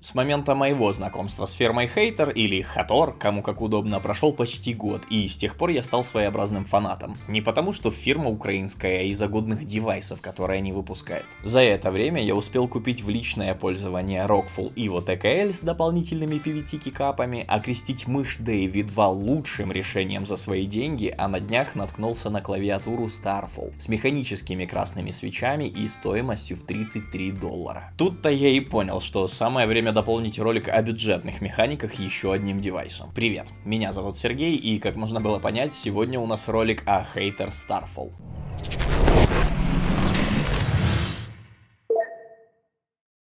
С момента моего знакомства с фирмой Hater или Hator, кому как удобно, прошел почти год, и с тех пор я стал своеобразным фанатом. Не потому, что фирма украинская, а из-за годных девайсов, которые они выпускают. За это время я успел купить в личное пользование Rockful Evo TKL с дополнительными PVT-кикапами, окрестить мышь Davy 2 лучшим решением за свои деньги, а на днях наткнулся на клавиатуру Starfall с механическими красными свечами и стоимостью в $33. Тут-то я и понял, что самое время дополнить ролик о бюджетных механиках еще одним девайсом. Привет, меня зовут Сергей, и как можно было понять, сегодня у нас ролик о Hater Starfall.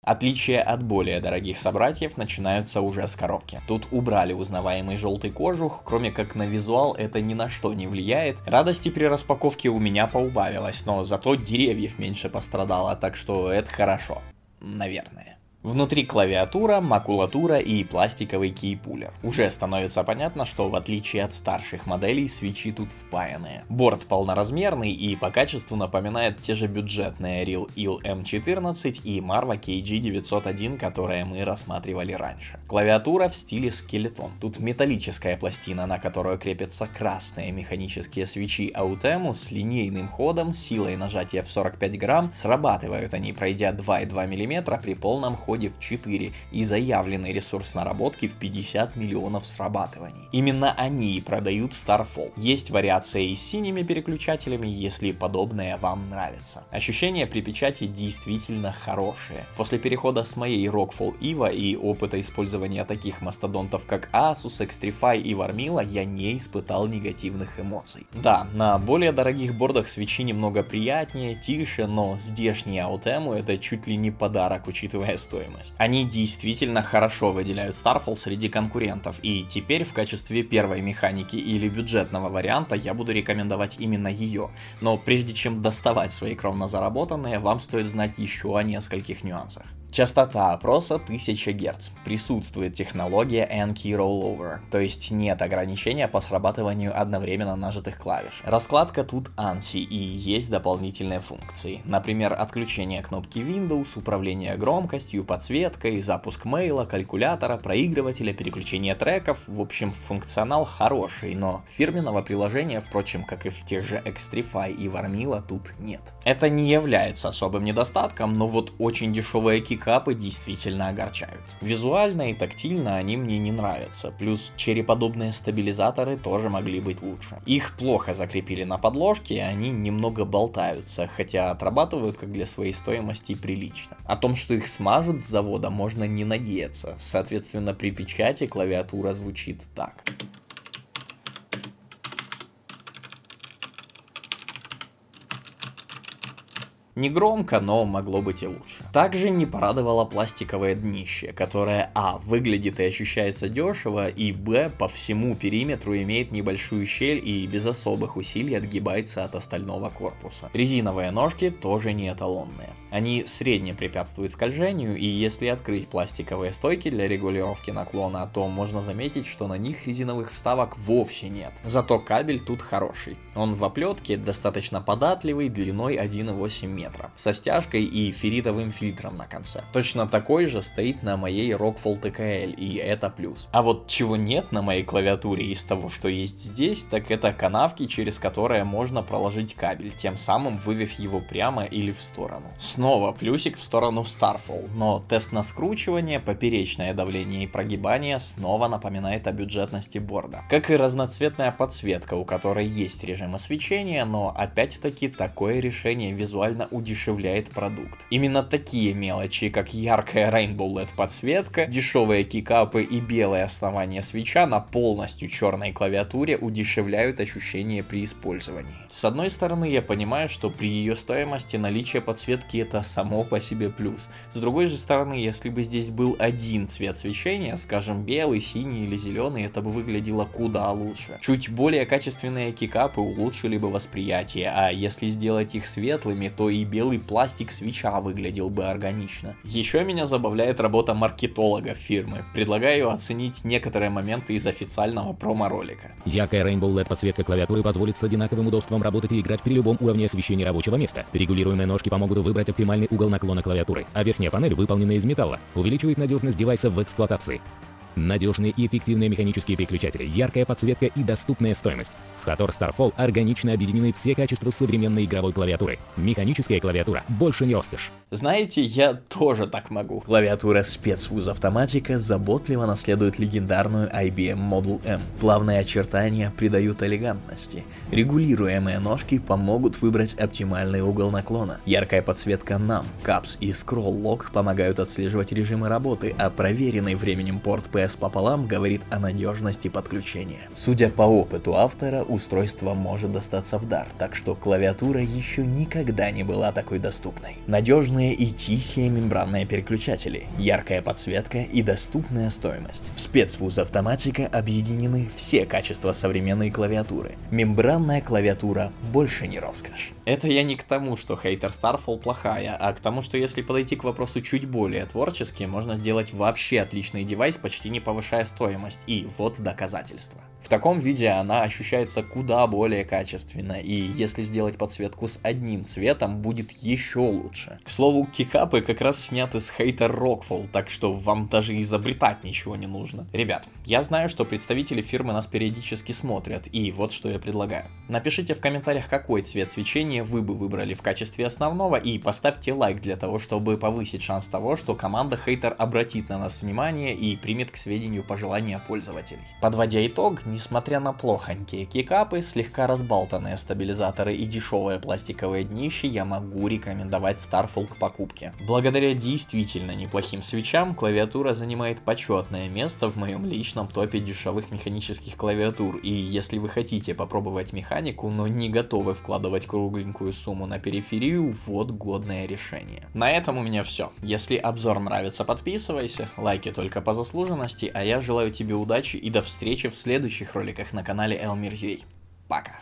Отличия от более дорогих собратьев начинаются уже с коробки. Тут убрали узнаваемый желтый кожух, кроме как на визуал это ни на что не влияет. Радости при распаковке у меня поубавилось, но зато деревьев меньше пострадало, так что это хорошо. Наверное. Внутри клавиатура, макулатура и пластиковый кейпулер. Уже становится понятно, что в отличие от старших моделей, свечи тут впаянные. Борт полноразмерный и по качеству напоминает те же бюджетные Real Eel M14 и Marva KG901, которые мы рассматривали раньше. Клавиатура в стиле скелетон. Тут металлическая пластина, на которую крепятся красные механические свечи Autemu с линейным ходом, силой нажатия в 45 грамм. Срабатывают они, пройдя 2,2 мм при полном ходе в 4 и заявленный ресурс наработки в 50 миллионов срабатываний. Именно они и продают Starfall. Есть вариация и с синими переключателями, если подобное вам нравится. Ощущения при печати действительно хорошие. После перехода с моей Rockful Evo и опыта использования таких мастодонтов как Asus, Xtrfy и Warmila я не испытал негативных эмоций. Да, на более дорогих бордах свечи немного приятнее, тише, но здешние Autemu это чуть ли не подарок, учитывая стоимость. Они действительно хорошо выделяют Starfall среди конкурентов, и теперь в качестве первой механики или бюджетного варианта я буду рекомендовать именно ее. Но прежде чем доставать свои кровно заработанные, вам стоит знать еще о нескольких нюансах. Частота опроса 1000 Гц. Присутствует технология N-Key Rollover, то есть нет ограничения по срабатыванию одновременно нажатых клавиш. Раскладка тут ANSI и есть дополнительные функции. Например, отключение кнопки Windows, управление громкостью, подсветкой, запуск мейла, калькулятора, проигрывателя, переключение треков. В общем, функционал хороший, но фирменного приложения, впрочем, как и в тех же Xtrfy и Warmila, тут нет. Это не является особым недостатком, но вот очень дешевые кикапы действительно огорчают. Визуально и тактильно они мне не нравятся, плюс череподобные стабилизаторы тоже могли быть лучше. Их плохо закрепили на подложке, и они немного болтаются, хотя отрабатывают как для своей стоимости прилично. О том, что их смажут с завода, можно не надеяться, соответственно при печати клавиатура звучит так. Не громко, но могло быть и лучше. Также не порадовало пластиковое днище, которое выглядит и ощущается дешево, и по всему периметру имеет небольшую щель и без особых усилий отгибается от остального корпуса. Резиновые ножки тоже не эталонные. Они средне препятствуют скольжению, и если открыть пластиковые стойки для регулировки наклона, то можно заметить, что на них резиновых вставок вовсе нет. Зато кабель тут хороший. Он в оплетке достаточно податливый, длиной 1,8 метра, со стяжкой и ферритовым фильтром на конце. Точно такой же стоит на моей Rockful TKL, и это плюс. А вот чего нет на моей клавиатуре из того, что есть здесь, так это канавки, через которые можно проложить кабель, тем самым вывев его прямо или в сторону. Снова плюсик в сторону Starfall, но тест на скручивание, поперечное давление и прогибание снова напоминает о бюджетности борда. Как и разноцветная подсветка, у которой есть режим освещения, но опять-таки такое решение визуально удешевляет продукт. Именно такие мелочи, как яркая Rainbow LED подсветка, дешевые кикапы и белое основание свеча на полностью черной клавиатуре удешевляют ощущение при использовании. С одной стороны, я понимаю, что при ее стоимости наличие подсветки это само по себе плюс. С другой же стороны, если бы здесь был один цвет свечения, скажем белый, синий или зеленый, это бы выглядело куда лучше. Чуть более качественные кикапы улучшили бы восприятие, а если сделать их светлыми, то и и белый пластик свитча выглядел бы органично. Еще меня забавляет работа маркетологов фирмы. Предлагаю оценить некоторые моменты из официального промо-ролика. Яркая Rainbow LED подсветка клавиатуры позволит с одинаковым удобством работать и играть при любом уровне освещения рабочего места. Регулируемые ножки помогут выбрать оптимальный угол наклона клавиатуры, а верхняя панель, выполнена из металла, увеличивает надежность девайса в эксплуатации. Надежные и эффективные механические переключатели, яркая подсветка и доступная стоимость. В Hathor Starfall органично объединены все качества современной игровой клавиатуры. Механическая клавиатура больше не роскошь. Знаете, я тоже так могу. Клавиатура спецвуз Автоматика заботливо наследует легендарную IBM Model M. Плавные очертания придают элегантности. Регулируемые ножки помогут выбрать оптимальный угол наклона. Яркая подсветка NAM, CAPS и Scroll Lock помогают отслеживать режимы работы, а проверенный временем порт PS пополам говорит о надежности подключения. Судя по опыту автора, устройство может достаться в дар, так что клавиатура еще никогда не была такой доступной. Надежные и тихие мембранные переключатели, яркая подсветка и доступная стоимость. В спецвуз Автоматика объединены все качества современной клавиатуры. Мембранная клавиатура больше не роскошь. Это я не к тому, что Hathor Starfall плохая, а к тому, что если подойти к вопросу чуть более творчески, можно сделать вообще отличный девайс, почти не повышая стоимость, и вот доказательства. В таком виде она ощущается куда более качественно, и если сделать подсветку с одним цветом, будет еще лучше. К слову, кикапы как раз сняты с Hathor Rockfall, так что вам даже изобретать ничего не нужно. Ребят, я знаю, что представители фирмы нас периодически смотрят, и вот что я предлагаю. Напишите в комментариях, какой цвет свечения вы бы выбрали в качестве основного, и поставьте лайк для того, чтобы повысить шанс того, что команда Hathor обратит на нас внимание и примет к сведению пожелания пользователей. Подводя итог, несмотря на плохонькие кикапы, слегка разбалтанные стабилизаторы и дешевые пластиковые днища, я могу рекомендовать Starfall к покупке. Благодаря действительно неплохим свитчам, клавиатура занимает почетное место в моем личном топе дешевых механических клавиатур, и если вы хотите попробовать механику, но не готовы вкладывать кругленькую сумму на периферию, вот годное решение. На этом у меня все. Если обзор нравится, подписывайся, лайки только по заслуженности, а я желаю тебе удачи и до встречи в следующих роликах на канале Elmir.ua. Пока!